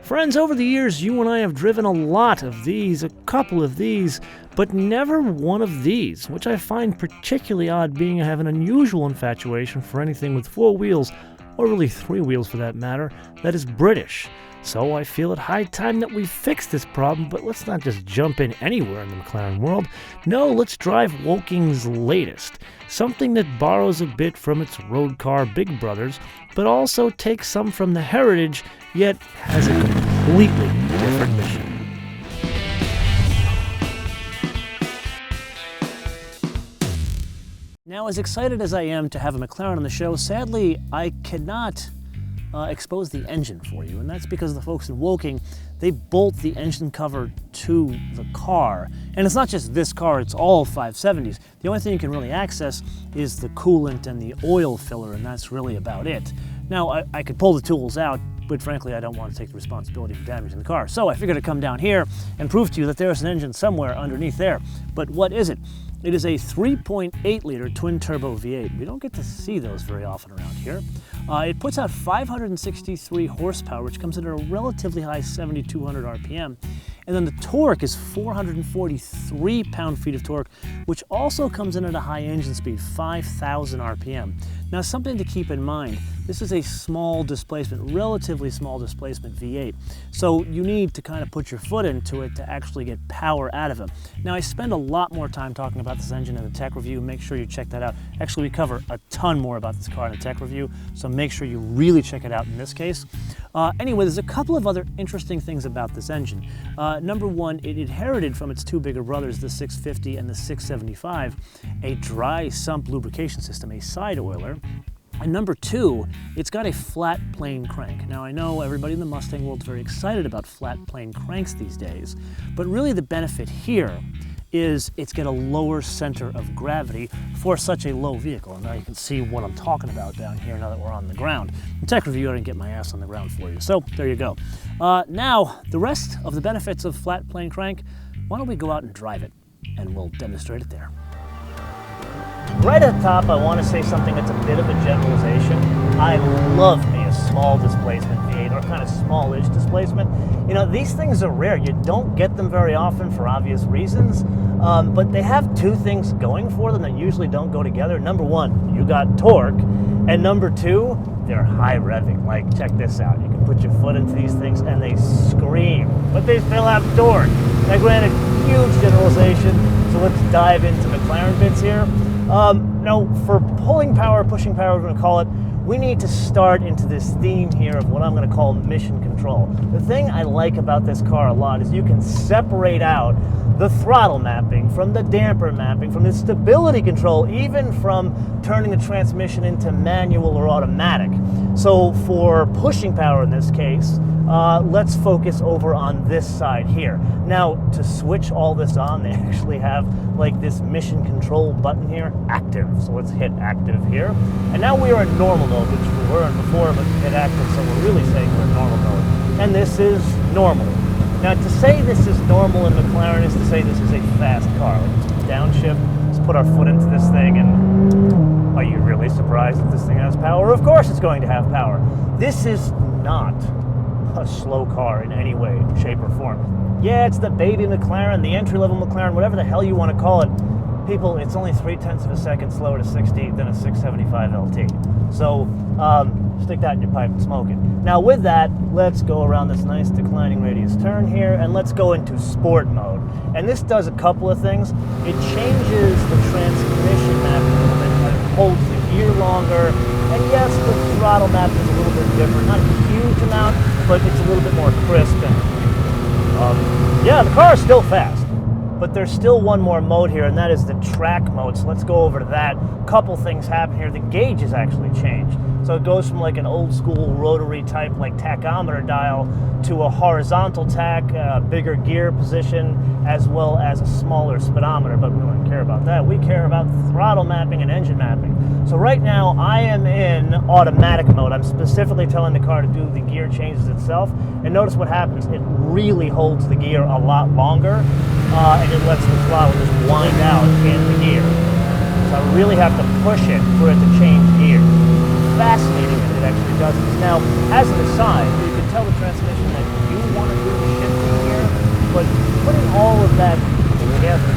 Friends, over the years, you and I have driven a lot of these, a couple of these, but never one of these, which I find particularly odd, being I have an unusual infatuation for anything with 4 wheels, or really 3 wheels for that matter, that is British. So I feel it high time that we fix this problem, but let's not just jump in anywhere in the McLaren world. No, let's drive Woking's latest, something that borrows a bit from its road car big brothers, but also takes some from the heritage, yet has a completely different mission. Now, as excited as I am to have a McLaren on the show, sadly, I cannot expose the engine for you, and that's because the folks in Woking, they bolt the engine cover to the car. And it's not just this car, it's all 570s. The only thing you can really access is the coolant and the oil filler, and that's really about it. Now, I could pull the tools out, but frankly, I don't want to take the responsibility for damaging the car. So I figured I'd come down here and prove to you that there's an engine somewhere underneath there. But what is it? It is a 3.8-liter twin-turbo V8. We don't get to see those very often around here. It puts out 563 horsepower, which comes in at a relatively high 7,200 RPM. And then the torque is 443 pound-feet of torque, which also comes in at a high engine speed, 5,000 RPM. Now, something to keep in mind, this is a small displacement, relatively small displacement V8. So you need to kind of put your foot into it to actually get power out of it. Now, I spend a lot more time talking about this engine in the tech review. Make sure you check that out. Actually, we cover a ton more about this car in the tech review, so make sure you really check it out in this case. Anyway, there's a couple of other interesting things about this engine. Number one, it inherited from its 2 bigger brothers, the 650 and the 675, a dry sump lubrication system, a side oiler. And number 2, it's got a flat plane crank. Now, I know everybody in the Mustang world is very excited about flat plane cranks these days, but really the benefit here is it's got a lower center of gravity for such a low vehicle. And now you can see what I'm talking about down here now that we're on the ground. In tech review, I didn't get my ass on the ground for you. So there you go. Now, the rest of the benefits of flat plane crank, why don't we go out and drive it and we'll demonstrate it there. Right at the top, I want to say something that's a bit of a generalization. I love me a small displacement V8, or kind of smallish displacement. You know, these things are rare. You don't get them very often for obvious reasons, but they have 2 things going for them that usually don't go together. Number 1, you got torque, and number 2, they're high revving. Like, check this out. You can put your foot into these things and they scream, but they still have torque. Now, granted, huge generalization, so let's dive into McLaren bits here. Now, for pulling power, pushing power, we're going to call it, we need to start into this theme here of what I'm going to call mission control. The thing I like about this car a lot is you can separate out the throttle mapping from the damper mapping, from the stability control, even from turning the transmission into manual or automatic. So for pushing power in this case, let's focus over on this side here. Now, to switch all this on, they actually have like this mission control button here, active. So let's hit active here. And now we are in normal mode, which we weren't before, but hit active, so we're really saying we're in normal mode. And this is normal. Now, to say this is normal in McLaren is to say this is a fast car. Let's downshift, let's put our foot into this thing, and are you really surprised that this thing has power? Of course it's going to have power. This is not a slow car in any way, shape, or form. Yeah, it's the baby McLaren, the entry-level McLaren, whatever the hell you want to call it. People, it's only 0.3 of a second slower to 60 than a 675 LT. So, stick that in your pipe and smoke it. Now with that, let's go around this nice declining radius turn here, and let's go into sport mode. And this does a couple of things. It changes the transmission map a little bit, and it holds the gear longer. And yes, the throttle map is a little bit different. Not a huge amount, but it's a little bit more crisp. And yeah, the car is still fast. But there's still one more mode here, and that is the track mode. So let's go over to that. Couple things happen here. The gauge has actually changed. So it goes from like an old school rotary type like tachometer dial to a horizontal tach, bigger gear position, as well as a smaller speedometer, but we don't care about that. We care about throttle mapping and engine mapping. So right now I am in automatic mode. I'm specifically telling the car to do the gear changes itself, and notice what happens. It really holds the gear a lot longer, and it lets the throttle just wind out in the gear. So I really have to push it for it to change gear. Fascinating that it actually does this. Now, as an aside, you can tell the transmission that you want to do shifting here, but putting all of that together,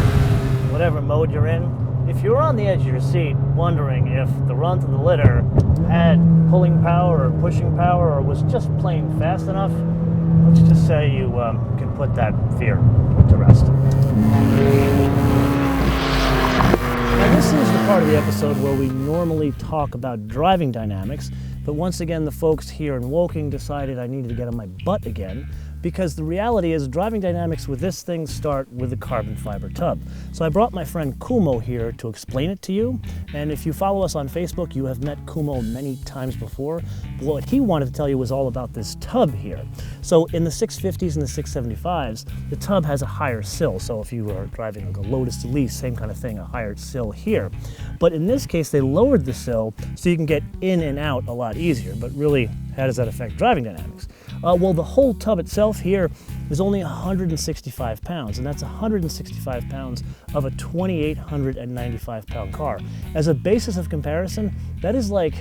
whatever mode you're in, if you're on the edge of your seat wondering if the runt of the litter had pulling power or pushing power or was just plain fast enough, let's just say you can put that fear to rest. Now this is the part of the episode where we normally talk about driving dynamics, but once again the folks here in Woking decided I needed to get on my butt again, because the reality is driving dynamics with this thing start with the carbon fiber tub. So I brought my friend Kumo here to explain it to you, and if you follow us on Facebook, you have met Kumo many times before. What he wanted to tell you was all about this tub here. So in the 650s and the 675s, the tub has a higher sill. So if you are driving like a Lotus Elise, same kind of thing, a higher sill here. But in this case, they lowered the sill so you can get in and out a lot easier. But really, how does that affect driving dynamics? Well, the whole tub itself here is only 165 pounds, and that's 165 pounds of a 2,895 pound car. As a basis of comparison, that is like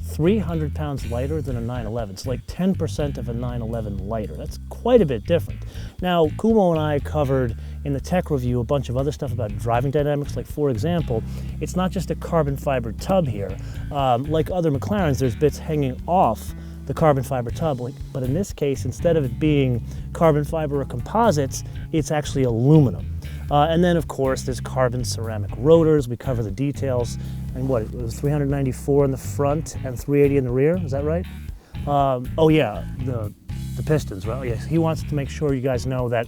300 pounds lighter than a 911. It's like 10% of a 911 lighter. That's quite a bit different. Now, Kumo and I covered in the tech review a bunch of other stuff about driving dynamics. Like, for example, it's not just a carbon fiber tub here. Like other McLarens, there's bits hanging off the carbon fiber tub, but in this case, instead of it being carbon fiber or composites, it's actually aluminum. And then, of course, there's carbon ceramic rotors. We cover the details. And what, it was 394 in the front and 380 in the rear, is that right? Oh yeah, the pistons, right? Yes, he wants to make sure you guys know that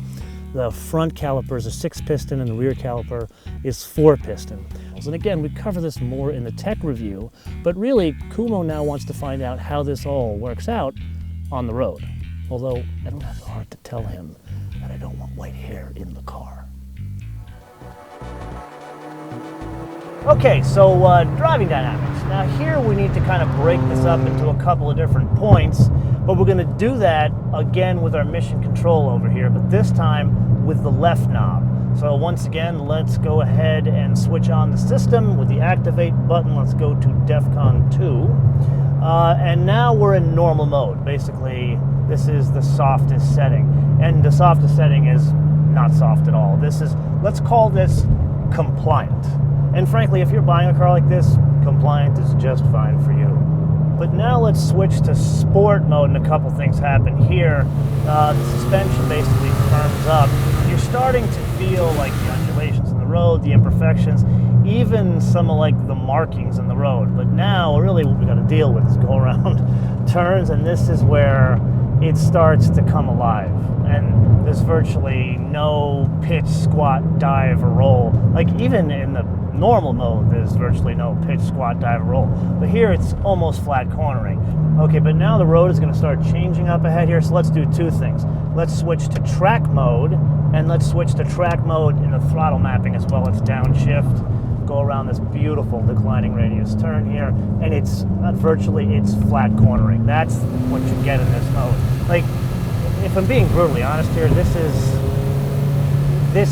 the front caliper is a 6-piston and the rear caliper is 4-piston. And again, we cover this more in the tech review, but really, Kumo now wants to find out how this all works out on the road. Although, I don't have the heart to tell him that I don't want white hair in the car. Okay, so driving dynamics. Now here we need to kind of break this up into a couple of different points, but we're going to do that again with our mission control over here, but this time with the left knob. So once again, let's go ahead and switch on the system with the activate button. Let's go to DEFCON 2. And now we're in normal mode. Basically, this is the softest setting. And the softest setting is not soft at all. This is, let's call this compliant. And frankly, if you're buying a car like this, compliant is just fine for you. But now let's switch to sport mode, and a couple things happen here. The suspension basically firms up. You're starting to feel like the undulations in the road, the imperfections, even some of like the markings in the road. But now really what we got to deal with is go around turns, and this is where it starts to come alive. And there's virtually no pitch, squat, dive, or roll. Like even in the normal mode, there's virtually no pitch, squat, dive, or roll. But here it's almost flat cornering. Okay, but now the road is going to start changing up ahead here, so let's do two things. Let's switch to track mode, and let's switch to track mode in the throttle mapping as well. Let's downshift, go around this beautiful declining radius turn here, and it's not virtually, it's flat cornering. That's what you get in this mode. Like, if I'm being brutally honest here, this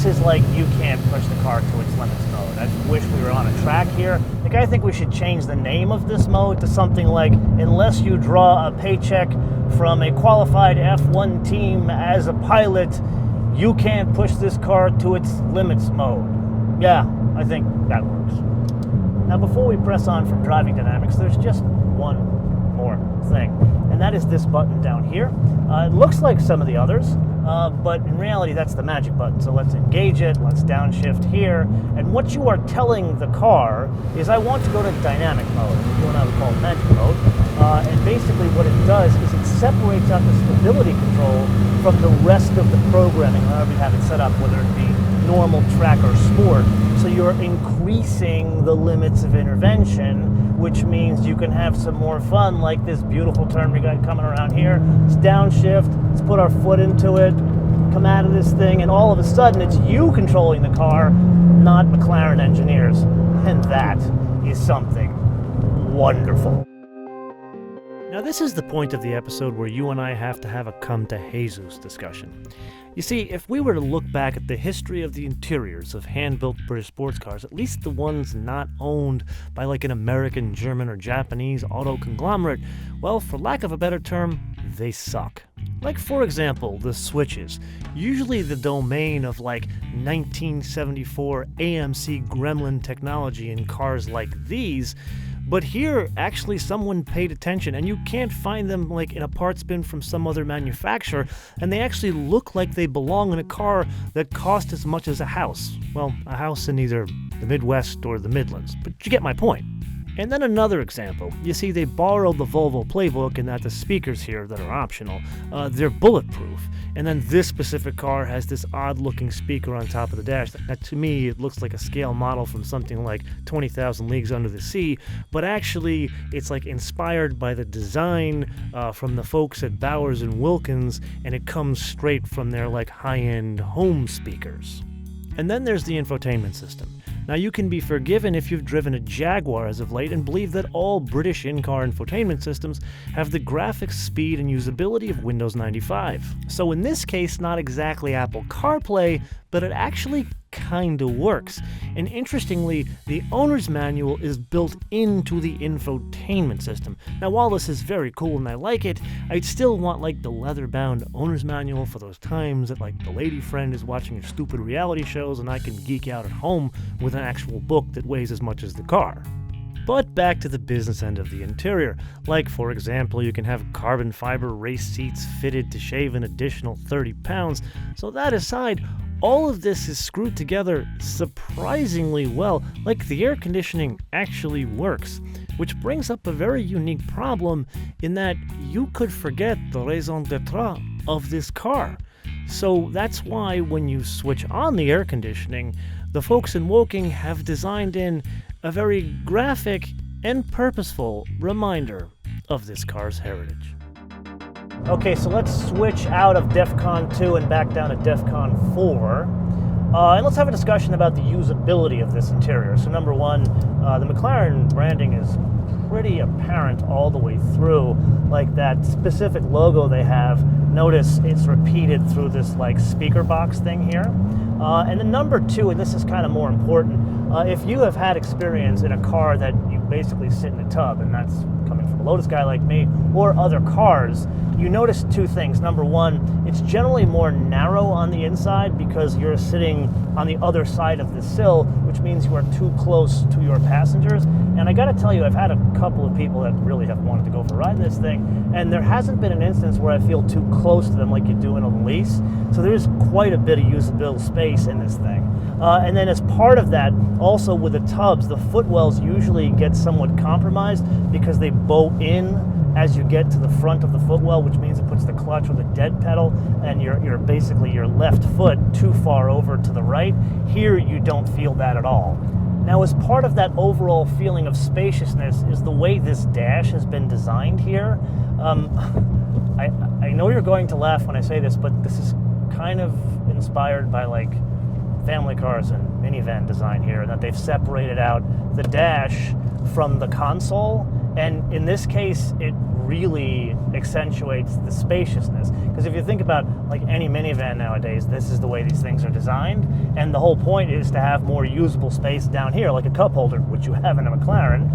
is like you can't push the car to its limits mode. I just wish we were on a track here. Like, I think we should change the name of this mode to something like, unless you draw a paycheck from a qualified F1 team as a pilot, you can't push this car to its limits mode. Yeah, I think that works. Now, before we press on from driving dynamics, there's just one more thing, and that is this button down here. It looks like some of the others, but in reality that's the magic button. So let's engage it, let's downshift here, and what you are telling the car is I want to go to dynamic mode. You and I would call it magic mode, and basically what it does is it separates out the stability control from the rest of the programming, however you have it set up, whether it be normal, track, or sport. So you're increasing the limits of intervention, which means you can have some more fun, like this beautiful turn we got coming around here. Let's downshift, let's put our foot into it, come out of this thing, and all of a sudden it's you controlling the car, not McLaren engineers. And that is something wonderful. Now this is the point of the episode where you and I have to have a come to Jesus discussion. You see, if we were to look back at the history of the interiors of hand-built British sports cars, at least the ones not owned by like an American, German, or Japanese auto conglomerate, well, for lack of a better term, they suck. Like, for example, the switches, usually the domain of like 1974 AMC Gremlin technology in cars like these, but here, actually someone paid attention, and you can't find them like in a parts bin from some other manufacturer, and they actually look like they belong in a car that cost as much as a house. Well, a house in either the Midwest or the Midlands, but you get my point. And then another example. You see, they borrowed the Volvo playbook in that the speakers here that are optional, they're bulletproof. And then this specific car has this odd-looking speaker on top of the dash. That to me, it looks like a scale model from something like 20,000 Leagues Under the Sea, but actually, it's like inspired by the design from the folks at Bowers & Wilkins, and it comes straight from their like high-end home speakers. And then there's the infotainment system. Now, you can be forgiven if you've driven a Jaguar as of late and believe that all British in-car infotainment systems have the graphics, speed, and usability of Windows 95. So in this case, not exactly Apple CarPlay, but it actually kinda works. And interestingly, the owner's manual is built into the infotainment system. Now, while this is very cool and I like it, I'd still want like the leather-bound owner's manual for those times that like the lady friend is watching your stupid reality shows and I can geek out at home with an actual book that weighs as much as the car. But back to the business end of the interior. Like, for example, you can have carbon fiber race seats fitted to shave an additional 30 pounds. So that aside, all of this is screwed together surprisingly well, like the air conditioning actually works, which brings up a very unique problem in that you could forget the raison d'etre of this car. So that's why when you switch on the air conditioning, the folks in Woking have designed in a very graphic and purposeful reminder of this car's heritage. Okay, so let's switch out of DEFCON 2 and back down to DEFCON 4. And let's have a discussion about the usability of this interior. So number one, the McLaren branding is pretty apparent all the way through. Like that specific logo they have, notice it's repeated through this like speaker box thing here. And then number two, and this is kind of more important, if you have had experience in a car that you basically sit in a tub, and that's coming from a Lotus guy like me, or other cars, you notice two things. Number one, it's generally more narrow on the inside because you're sitting on the other side of the sill, which means you are too close to your passengers. And I gotta tell you, I've had a couple of people that really have wanted to go for a ride in this thing, and there hasn't been an instance where I feel too close to them like you do in a lease. So there's quite a bit of usable space in this thing. And then as part of that, also with the tubs, the footwells usually get somewhat compromised because they bow in as you get to the front of the footwell, which means it puts the clutch or the dead pedal and you're basically your left foot too far over to the right. Here you don't feel that at all. Now, as part of that overall feeling of spaciousness is the way this dash has been designed here. I know you're going to laugh when I say this, but this is kind of inspired by like family cars and minivan design here, that they've separated out the dash from the console, and in this case it really accentuates the spaciousness, because if you think about like any minivan nowadays, this is the way these things are designed, and the whole point is to have more usable space down here, like a cup holder, which you have in a McLaren,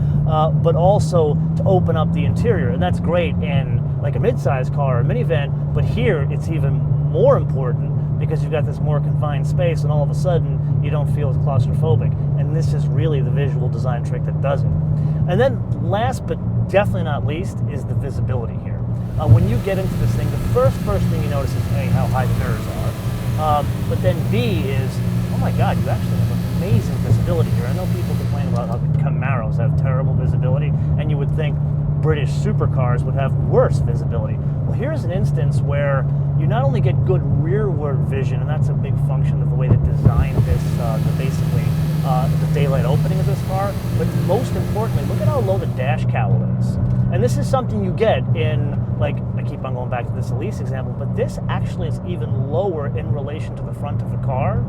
but also to open up the interior, and that's great in like a mid-size car or minivan, but here it's even more important because you've got this more confined space and all of a sudden you don't feel as claustrophobic. And this is really the visual design trick that does it. And then last but definitely not least is the visibility here. When you get into this thing, the first thing you notice is A, how high the mirrors are, but then B is, oh my God, you actually have amazing visibility here. I know people complain about how the Camaros have terrible visibility, and you would think British supercars would have worse visibility. Well, here's an instance where you not only get good rearward vision, and that's a big function of the way they designed this, the daylight opening of this car, but most importantly, look at how low the dash cowl is. And this is something you get in like I keep on going back to this Elise example, but this actually is even lower in relation to the front of the car.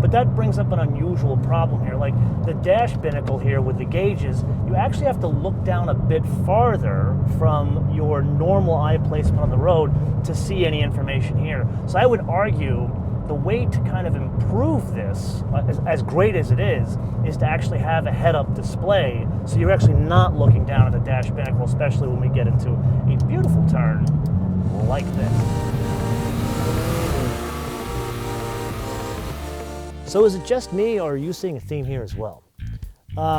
But that brings up an unusual problem here. Like the dash binnacle here with the gauges, you actually have to look down a bit farther from your normal eye placement on the road to see any information here. So I would argue the way to kind of improve this, as great as it is to actually have a head-up display, so you're actually not looking down at the dash binnacle, especially when we get into a beautiful turn like this. So is it just me, or are you seeing a theme here as well?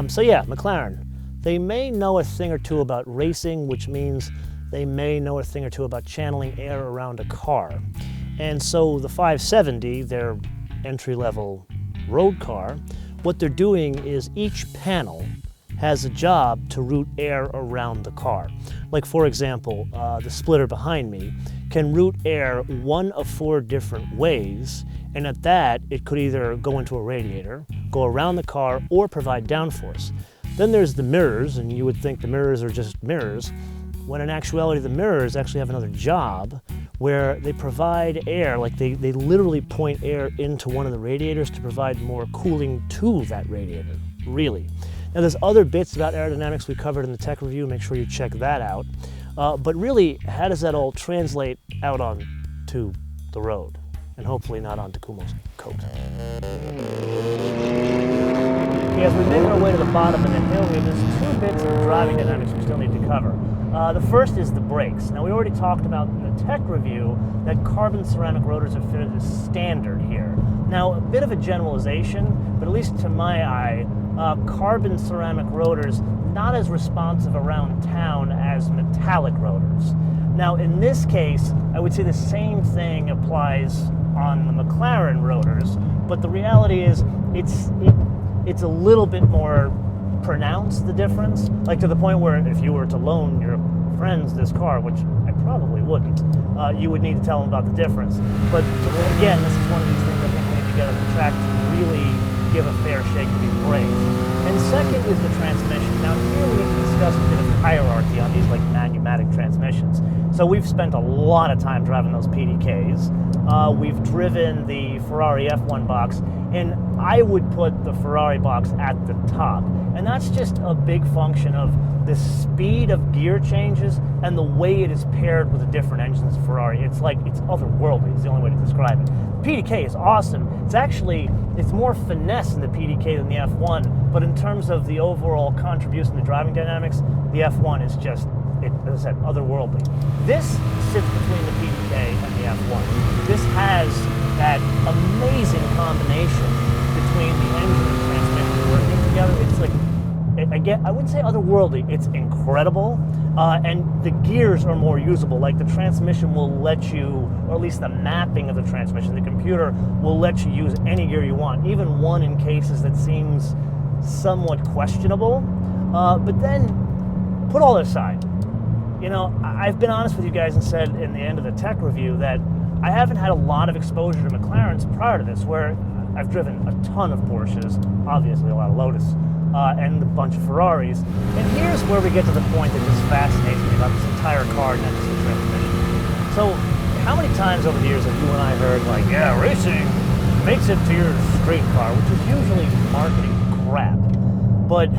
So yeah, McLaren, they may know a thing or two about racing, which means they may know a thing or two about channeling air around a car. And so the 570, their entry-level road car, what they're doing is each panel has a job to route air around the car. Like for example, the splitter behind me can route air one of 4 different ways, and at that, it could either go into a radiator, go around the car, or provide downforce. Then there's the mirrors, and you would think the mirrors are just mirrors, when in actuality the mirrors actually have another job where they provide air, like they literally point air into one of the radiators to provide more cooling to that radiator, really. Now there's other bits about aerodynamics we covered in the tech review, make sure you check that out. But really, how does that all translate out onto the road? And hopefully not onto Kumo's coat. As we make our way to the bottom of the hill here, there's 2 bits of driving dynamics we still need to cover. The first is the brakes. Now we already talked about in the tech review that carbon ceramic rotors are fitted as standard here. Now a bit of a generalization, but at least to my eye, carbon ceramic rotors not as responsive around town as metallic rotors. Now in this case, I would say the same thing applies on the McLaren rotors, but the reality is it's a little bit more pronounced, the difference, like to the point where if you were to loan your friends this car, which I probably wouldn't, you would need to tell them about the difference. But again, this is one of these things I think we need to get on the track to really give a fair shake to these brakes. And second is the transmission. Now here we need to discuss a bit of hierarchy on these like pneumatic transmissions. So we've spent a lot of time driving those PDKs. We've driven the Ferrari F1 box, and I would put the Ferrari box at the top. And that's just a big function of the speed of gear changes and the way it is paired with the different engines of Ferrari. It's otherworldly, is the only way to describe it. PDK is awesome. It's more finesse in the PDK than the F1, but in terms of the overall contribution to driving dynamics, the F1 is just, as I said, otherworldly. This sits between the PDK and the F1. This has that amazing combination between the engine and transmission working together. It's like, again, I wouldn't say otherworldly, it's incredible. And the gears are more usable. Like the transmission will let you, or at least the mapping of the transmission, the computer will let you use any gear you want, even one in cases that seems somewhat questionable. But then, put all that aside. You know, I've been honest with you guys and said in the end of the tech review that I haven't had a lot of exposure to McLarens prior to this, where I've driven a ton of Porsches, obviously a lot of Lotus, and a bunch of Ferraris. And here's where we get to the point that just fascinates me about this entire car, and that's the transmission. So, how many times over the years have you and I heard, like, yeah, racing makes it to your street car, which is usually marketing crap. But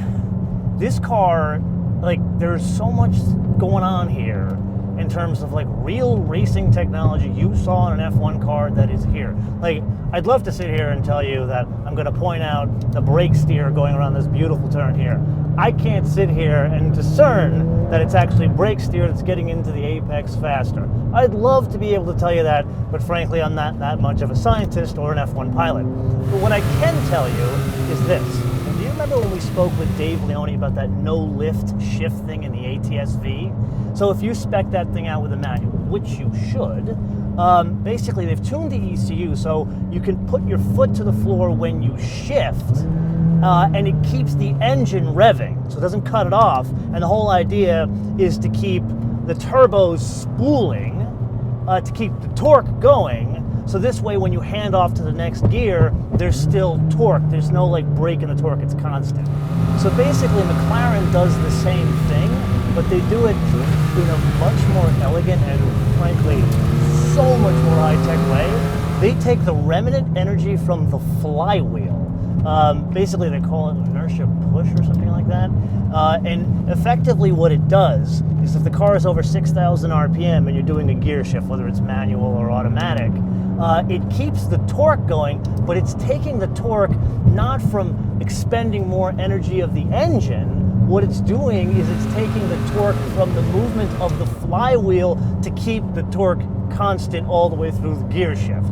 this car, like, there's so much going on here in terms of like real racing technology you saw in an F1 car that is here. Like, I'd love to sit here and tell you that I'm going to point out the brake steer going around this beautiful turn here. I can't sit here and discern that it's actually brake steer that's getting into the apex faster. I'd love to be able to tell you that, but frankly, I'm not that much of a scientist or an F1 pilot. But what I can tell you is this. Do you remember when we spoke with Dave Leone about that no-lift shift thing in the ATS-V? So if you spec that thing out with a manual, which you should, basically they've tuned the ECU so you can put your foot to the floor when you shift, and it keeps the engine revving, so it doesn't cut it off. And the whole idea is to keep the turbos spooling, to keep the torque going. So this way, when you hand off to the next gear, there's still torque. There's no like break in the torque, it's constant. So basically, McLaren does the same thing, but they do it in a much more elegant and, frankly, so much more high-tech way. They take the remnant energy from the flywheel. Basically, they call it inertia push or something like that. And effectively what it does is if the car is over 6,000 RPM and you're doing a gear shift, whether it's manual or automatic, it keeps the torque going, but it's taking the torque not from expending more energy of the engine. What it's doing is it's taking the torque from the movement of the flywheel to keep the torque constant all the way through the gear shift.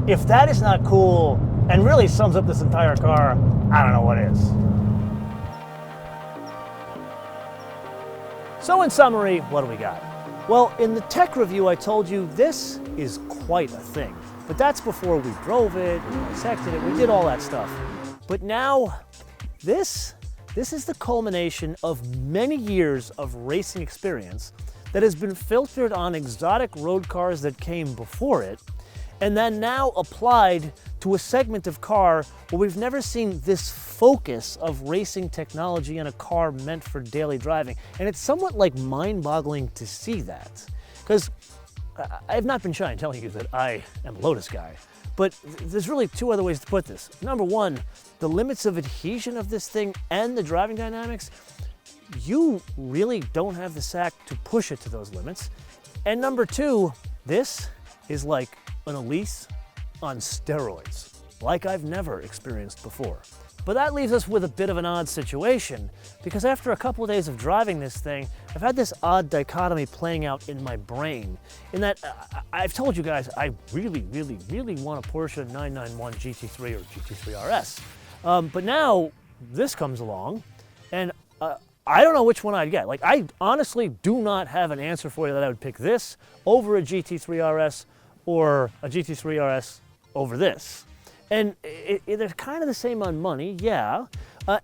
If that is not cool and really sums up this entire car, I don't know what is. So in summary, what do we got? Well, in the tech review, I told you this is quite a thing. But that's before we drove it, we dissected it, we did all that stuff. But now, this is the culmination of many years of racing experience that has been filtered on exotic road cars that came before it, and then now applied to a segment of car where we've never seen this focus of racing technology in a car meant for daily driving. And it's somewhat like mind-boggling to see that. Because I've not been shy in telling you that I am a Lotus guy, but there's really two other ways to put this. Number one, the limits of adhesion of this thing and the driving dynamics, you really don't have the sack to push it to those limits. And number two, this is like an Elise on steroids, like I've never experienced before. But that leaves us with a bit of an odd situation, because after a couple of days of driving this thing, I've had this odd dichotomy playing out in my brain, in that I've told you guys I really want a Porsche 991 GT3 or GT3 RS. But now this comes along, and I don't know which one I'd get. Like, I honestly do not have an answer for you that I would pick this over a GT3 RS or a GT3 RS over this. And they're kind of the same on money, yeah.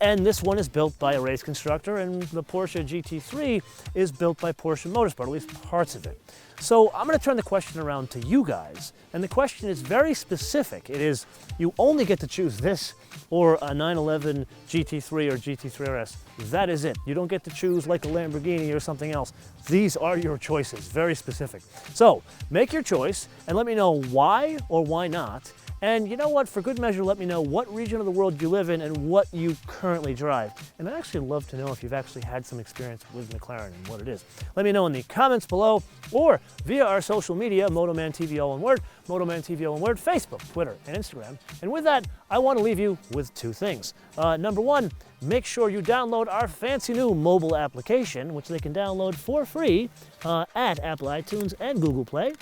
And this one is built by a race constructor, and the Porsche GT3 is built by Porsche Motorsport, at least parts of it. So I'm going to turn the question around to you guys. And the question is very specific. It is, you only get to choose this or a 911 GT3 or GT3 RS. That is it. You don't get to choose like a Lamborghini or something else. These are your choices, very specific. So make your choice and let me know why or why not. And you know what, for good measure, let me know what region of the world you live in and what you currently drive. And I'd actually love to know if you've actually had some experience with McLaren and what it is. Let me know in the comments below or via our social media, MotoManTV all one word, MotoManTV all one word, Facebook, Twitter, and Instagram. And with that, I want to leave you with two things. Number one, make sure you download our fancy new mobile application, which they can download for free at Apple iTunes and Google Play.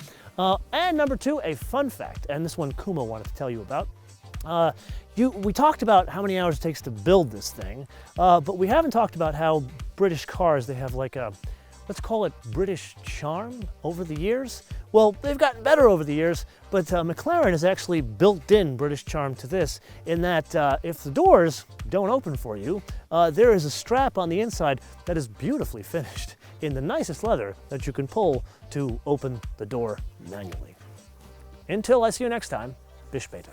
And number two, a fun fact, and this one Kumo wanted to tell you about. We talked about how many hours it takes to build this thing, but we haven't talked about how British cars, they have like a, let's call it British charm over the years. Well, they've gotten better over the years, but McLaren has actually built in British charm to this, in that if the doors don't open for you, there is a strap on the inside that is beautifully finished in the nicest leather that you can pull to open the door manually. Until I see you next time, bis später.